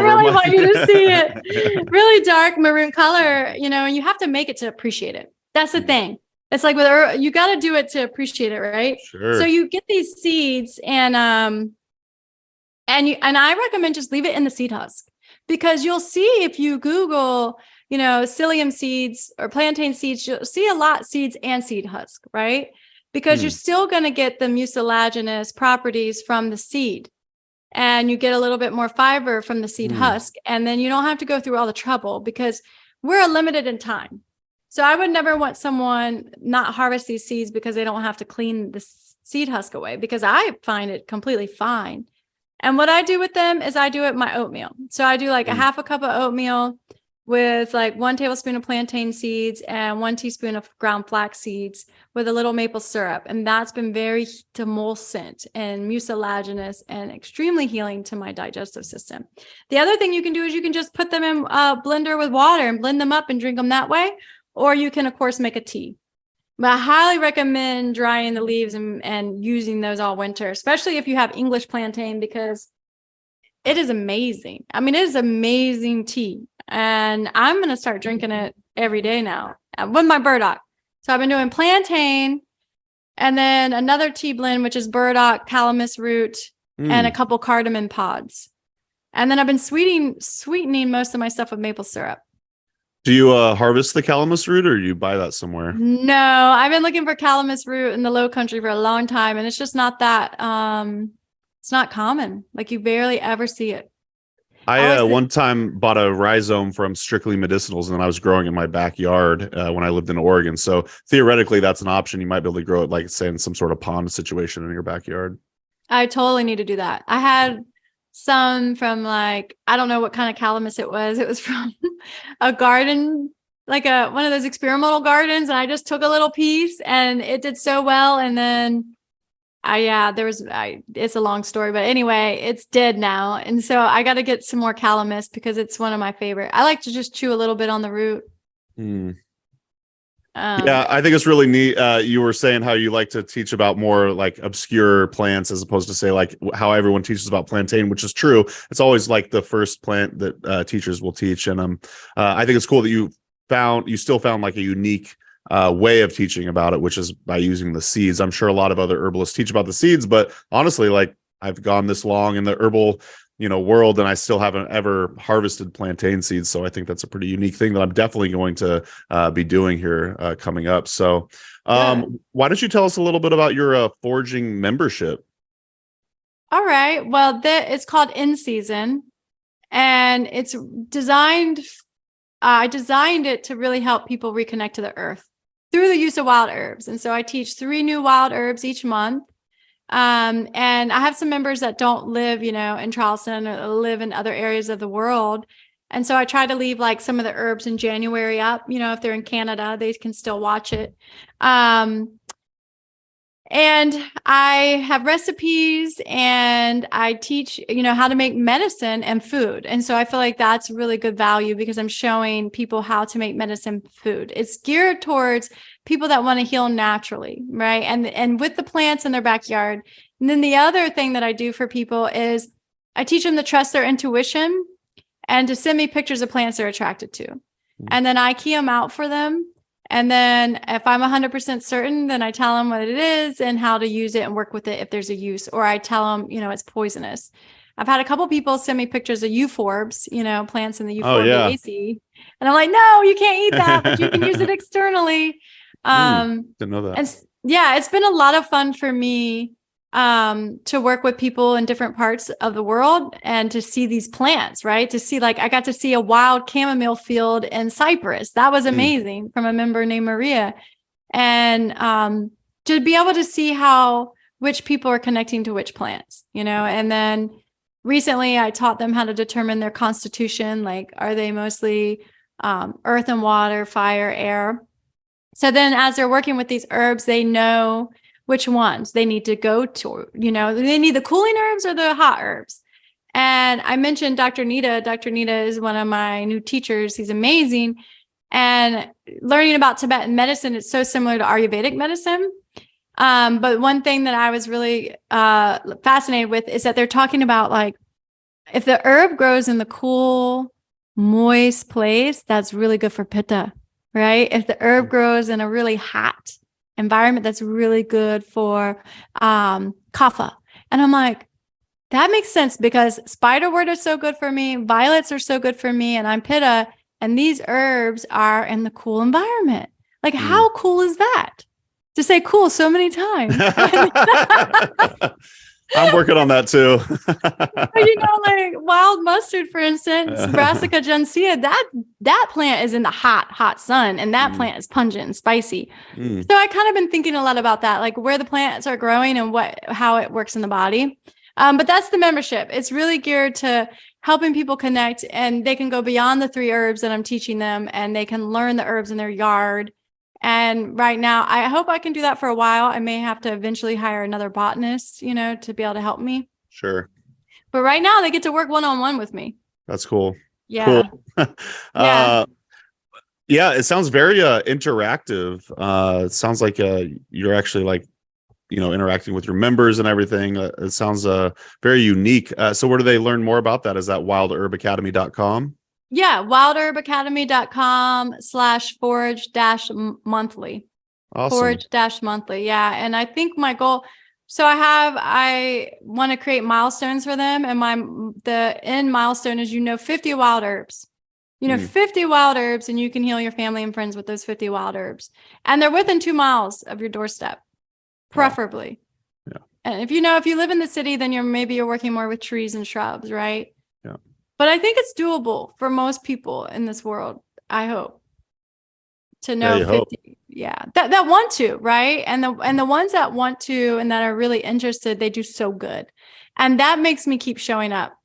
really want you to see it. Really dark maroon color, you know, and you have to make it to appreciate it. That's the thing. It's like with you got to do it to appreciate it, right? Sure. So you get these seeds, and I recommend just leave it in the seed husk. Because you'll see if you Google, you know, psyllium seeds or plantain seeds, you'll see a lot seeds and seed husk, right? Because you're still going to get the mucilaginous properties from the seed, and you get a little bit more fiber from the seed husk. And then you don't have to go through all the trouble because we're limited in time. So I would never want someone not harvest these seeds because they don't have to clean the seed husk away, because I find it completely fine. And what I do with them is I do it in my oatmeal. So I do like a half a cup of oatmeal with like 1 tablespoon of plantain seeds and 1 teaspoon of ground flax seeds with a little maple syrup. And that's been very demulcent and mucilaginous and extremely healing to my digestive system. The other thing you can do is you can just put them in a blender with water and blend them up and drink them that way. Or you can, of course, make a tea. But I highly recommend drying the leaves and using those all winter, especially if you have English plantain, because it is amazing. I mean, it is amazing tea. And I'm going to start drinking it every day now with my burdock. So I've been doing plantain and then another tea blend, which is burdock, calamus root, and a couple cardamom pods. And then I've been sweetening most of my stuff with maple syrup. Do you harvest the calamus root, or you buy that somewhere? No, I've been looking for calamus root in the Low Country for a long time, and it's just not that. It's not common. Like you barely ever see it. I one time bought a rhizome from Strictly Medicinals, and then I was growing in my backyard when I lived in Oregon. So theoretically, that's an option. You might be able to grow it, like say, in some sort of pond situation in your backyard. I totally need to do that. I had some from, like, I don't know what kind of calamus it was. It was from a garden, like one of those experimental gardens. And I just took a little piece and it did so well. And then it's a long story, but anyway, it's dead now. And so I got to get some more calamus because it's one of my favorite. I like to just chew a little bit on the root. Yeah, I think it's really neat. You were saying how you like to teach about more like obscure plants as opposed to say like how everyone teaches about plantain, which is true. It's always like the first plant that teachers will teach. And I think it's cool that you still found like a unique way of teaching about it, which is by using the seeds. I'm sure a lot of other herbalists teach about the seeds, but honestly, like I've gone this long in the herbal world, and I still haven't ever harvested plantain seeds. So I think that's a pretty unique thing that I'm definitely going to be doing here coming up. So why don't you tell us a little bit about your foraging membership? All right. Well, it's called In Season, and it's designed. I designed it to really help people reconnect to the earth through the use of wild herbs. And so I teach 3 new wild herbs each month. And I have some members that don't live, in Charleston or live in other areas of the world. And so I try to leave like some of the herbs in January up, if they're in Canada, they can still watch it. And I have recipes and I teach, how to make medicine and food. And so I feel like that's really good value because I'm showing people how to make medicine food. It's geared towards people that want to heal naturally, right? And with the plants in their backyard. And then the other thing that I do for people is I teach them to trust their intuition and to send me pictures of plants they're attracted to. And then I key them out for them. And then if I'm 100% certain, then I tell them what it is and how to use it and work with it if there's a use, or I tell them, it's poisonous. I've had a couple people send me pictures of euphorbs, plants in the euphorbiaceae. And I'm like, no, you can't eat that, but you can use it externally. Didn't know that. And yeah, it's been a lot of fun for me to work with people in different parts of the world and to see these plants, right? To see, like, I got to see a wild chamomile field in Cyprus. That was amazing from a member named Maria. And to be able to see how which people are connecting to which plants, and then recently I taught them how to determine their constitution. Like, are they mostly earth and water, fire, air? So then as they're working with these herbs, they know which ones they need to go to, they need the cooling herbs or the hot herbs. And I mentioned Dr. Nita. Dr. Nita is one of my new teachers. He's amazing. And learning about Tibetan medicine, it's so similar to Ayurvedic medicine. But one thing that I was really fascinated with is that they're talking about, like, if the herb grows in the cool, moist place, that's really good for pitta, right? If the herb grows in a really hot environment, that's really good for kapha. And I'm like, that makes sense, because spiderwort is so good for me, violets are so good for me, and I'm pitta, and these herbs are in the cool environment. Like, how cool is that? To say cool so many times. I'm working on that too. Like wild mustard, for instance, Brassica gensea, that plant is in the hot sun, and that plant is pungent and spicy. So I kind of been thinking a lot about that, like where the plants are growing and how it works in the body. But that's the membership. It's really geared to helping people connect, and they can go beyond the 3 herbs that I'm teaching them, and they can learn the herbs in their yard. And right now, I hope I can do that for a while. I may have to eventually hire another botanist, to be able to help me. Sure. But right now, they get to work one-on-one with me. That's cool. Yeah. Cool. Yeah, it sounds very interactive. It sounds like you're actually, like, interacting with your members and everything. It sounds very unique. So where do they learn more about that? Is that wildherbacademy.com? Yeah, wildherbacademy.com/forage-monthly. Awesome. Forage-monthly. Yeah. And I think my goal, so I want to create milestones for them. And the end milestone is, 50 wild herbs. 50 wild herbs, and you can heal your family and friends with those 50 wild herbs. And they're within 2 miles of your doorstep, preferably. Yeah. And if you live in the city, then you're working more with trees and shrubs, right? Yeah. But I think it's doable for most people in this world, I hope. To know 50. Hope. Yeah. That want to, right? And the ones that want to and that are really interested, they do so good. And that makes me keep showing up.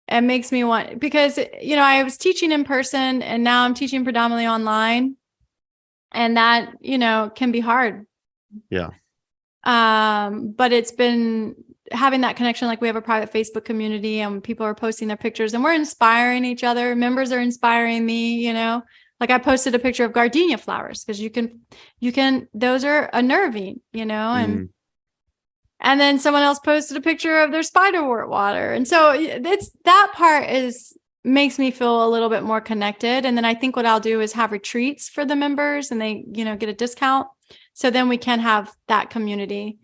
It makes me want, because I was teaching in person, and now I'm teaching predominantly online. And that, can be hard. Yeah. But it's been having that connection. Like, we have a private Facebook community, and people are posting their pictures, and we're inspiring each other. Members are inspiring me, like I posted a picture of gardenia flowers, because you can, those are unnerving, and then someone else posted a picture of their spiderwort water. And so that part makes me feel a little bit more connected. And then I think what I'll do is have retreats for the members, and they, get a discount. So then we can have that community.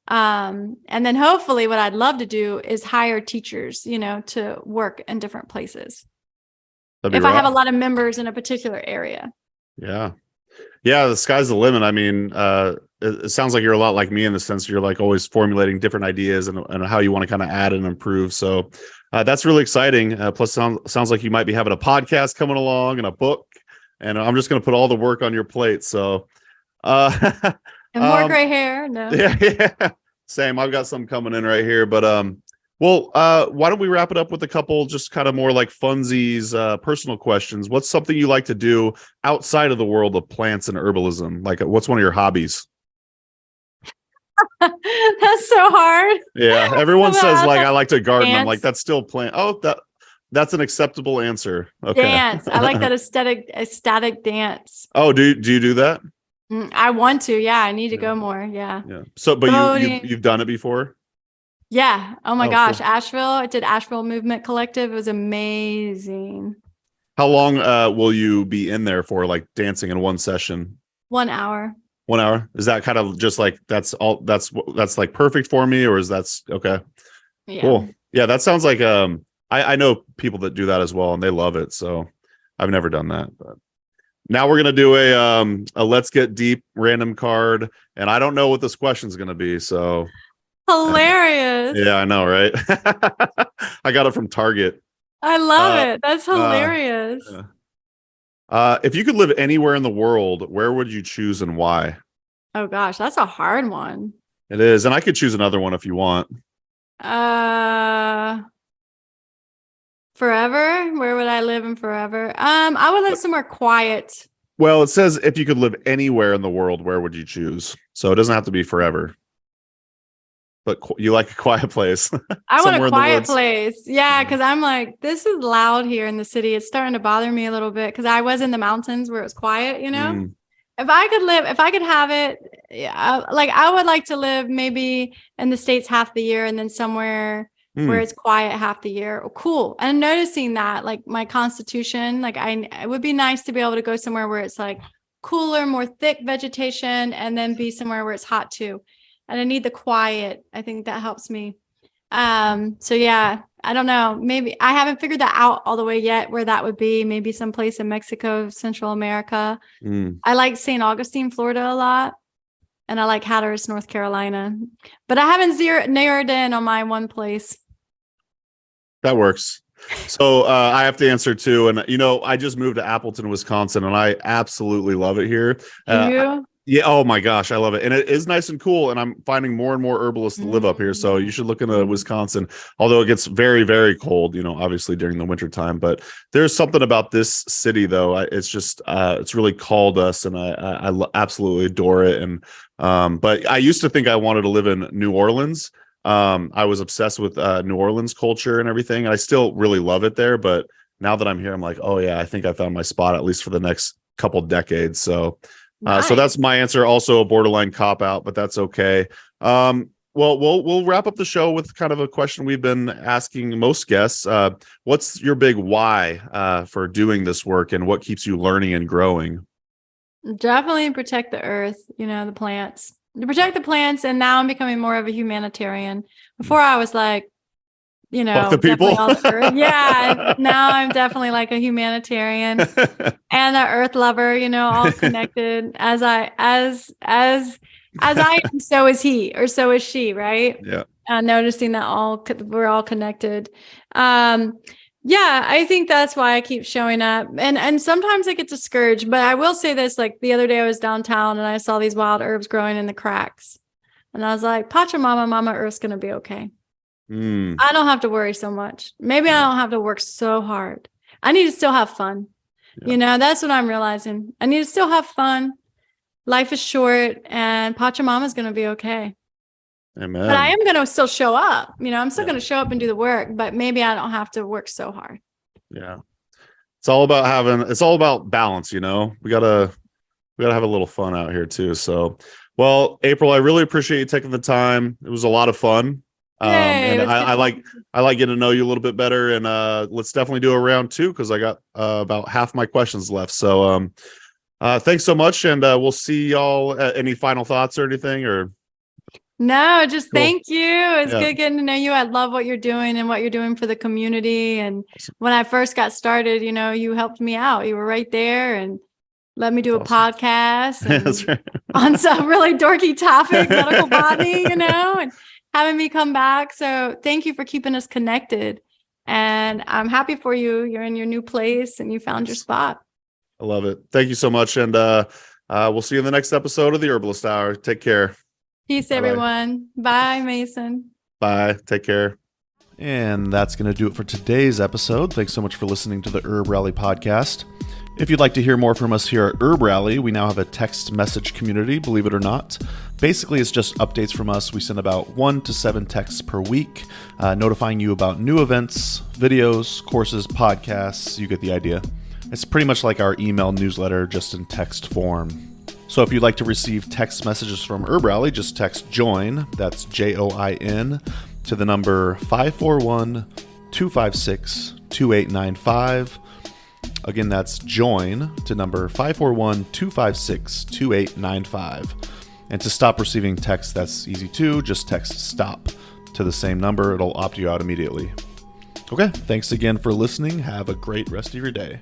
And then hopefully what I'd love to do is hire teachers, to work in different places. If I have a lot of members in a particular area. Yeah. Yeah. The sky's the limit. I mean, it sounds like you're a lot like me in the sense you're, like, always formulating different ideas and how you want to kind of add and improve. So that's really exciting. Plus sounds like you might be having a podcast coming along and a book, and I'm just going to put all the work on your plate. So, and more gray hair. No. Yeah. Same. I've got some coming in right here, but, well, why don't we wrap it up with a couple just kind of more like funsies, personal questions. What's something you like to do outside of the world of plants and herbalism? Like, what's one of your hobbies? That's so hard. Yeah, everyone says, like, I like to garden. Dance. I'm like, that's still plant. Oh, that's an acceptable answer. Okay. Dance. I like that ecstatic dance. Oh, do you do that? I want to. Yeah, I need to go more. Yeah. Yeah. So, but you've done it before? Yeah. Oh my Oh, gosh. cool. Asheville. I did Asheville Movement Collective. It was amazing. How long will you be in there for, like dancing in one session? 1 hour. 1 hour? Is that kind of just like that's like perfect for me, or is that's okay? Yeah. Cool. Yeah, that sounds like I know people that do that as well and they love it. So I've never done that, but now we're gonna do a let's get deep random card, and I don't know what this question's gonna be. So Hilarious. yeah, I know, right? I got it from Target. I love Uh, it. That's hilarious. If you could live anywhere in the world, where would you choose and why? Oh gosh, that's a hard one. It is, and I could choose another one if you want. Forever? Where would I live in forever? I would live somewhere quiet. Well, it says if you could live anywhere in the world, where would you choose? So it doesn't have to be forever. But you like a quiet place. I want Somewhere a in the quiet woods. place. Yeah, because I'm like, this is loud here in the city. It's starting to bother me a little bit because I was in the mountains where it was quiet, you know? Mm. If I could have it, yeah, like I would like to live maybe in the States half the year and then somewhere where it's quiet half the year. Oh, cool. And noticing that, like my constitution, like it would be nice to be able to go somewhere where it's like cooler, more thick vegetation, and then be somewhere where it's hot too. And I need the quiet. I think that helps me. So yeah, I don't know. Maybe I haven't figured that out all the way yet where that would be. Maybe someplace in Mexico, Central America. I like St. Augustine, Florida a lot. And I like Hatteras, North Carolina. But I haven't narrowed in on my one place. That works. So I have to answer too. And, you know, I just moved to Appleton, Wisconsin, and I absolutely love it here. You? Yeah. Oh my gosh. I love it. And it is nice and cool. And I'm finding more and more herbalists that live up here. So you should look into Wisconsin, although it gets very, very cold, you know, obviously during the winter time. But there's something about this city, though. It's just, it's really called us, and I absolutely adore it. And, but I used to think I wanted to live in New Orleans. I was obsessed with New Orleans culture and everything. And I still really love it there. But now that I'm here, I'm like, oh yeah, I think I found my spot, at least for the next couple decades. So Nice. So that's my answer. Also a borderline cop out, but that's okay. Well, we'll wrap up the show with kind of a question we've been asking most guests. What's your big why for doing this work, and what keeps you learning and growing? Definitely protect the earth, you know, the plants. To protect the plants, and now I'm becoming more of a humanitarian. Before I was like, you know, fuck the people. Yeah. Now I'm definitely like a humanitarian and an earth lover, you know, all connected as I am, so is he, or so is she. Right. Yeah. Noticing that we're all connected. Yeah, I think that's why I keep showing up. And sometimes I get discouraged, but I will say this, like the other day I was downtown and I saw these wild herbs growing in the cracks. And I was like, Pachamama, Mama Earth's going to be okay. I don't have to worry so much. Maybe I don't have to work so hard. I need to still have fun. Yeah. You know, that's what I'm realizing. I need to still have fun. Life is short, and Pachamama's going to be okay. Amen. But I am going to still show up. You know, I'm still going to show up and do the work, but maybe I don't have to work so hard. Yeah. It's all about balance, you know. We gotta have a little fun out here too. So, well, April, I really appreciate you taking the time. It was a lot of fun. And I like getting to know you a little bit better, and let's definitely do a round 2, because I got about half my questions left. So thanks so much, and we'll see y'all. Any final thoughts or anything? Or no, just cool. Thank you. It's Yeah. good getting to know you. I love what you're doing and what you're doing for the community. And when I first got started, you know, you helped me out. You were right there and let me do a podcast and on some really dorky topic, medical botany, you know, and having me come back. So thank you for keeping us connected. And I'm happy for you. You're in your new place and you found your spot. I love it. Thank you so much. And we'll see you in the next episode of the Herbalist Hour. Take care. Peace, Bye-bye. Everyone. Bye, Mason. Bye. Take care. And that's going to do it for today's episode. Thanks so much for listening to the HerbRally podcast. If you'd like to hear more from us here at HerbRally, we now have a text message community, believe it or not. Basically, it's just updates from us. We send about 1 to 7 texts per week, notifying you about new events, videos, courses, podcasts. You get the idea. It's pretty much like our email newsletter, just in text form. So if you'd like to receive text messages from HerbRally, just text JOIN, that's JOIN, to the number 541-256-2895. Again, that's join to number 541-256-2895. And to stop receiving text, that's easy too. Just text STOP to the same number. It'll opt you out immediately. Okay, thanks again for listening. Have a great rest of your day.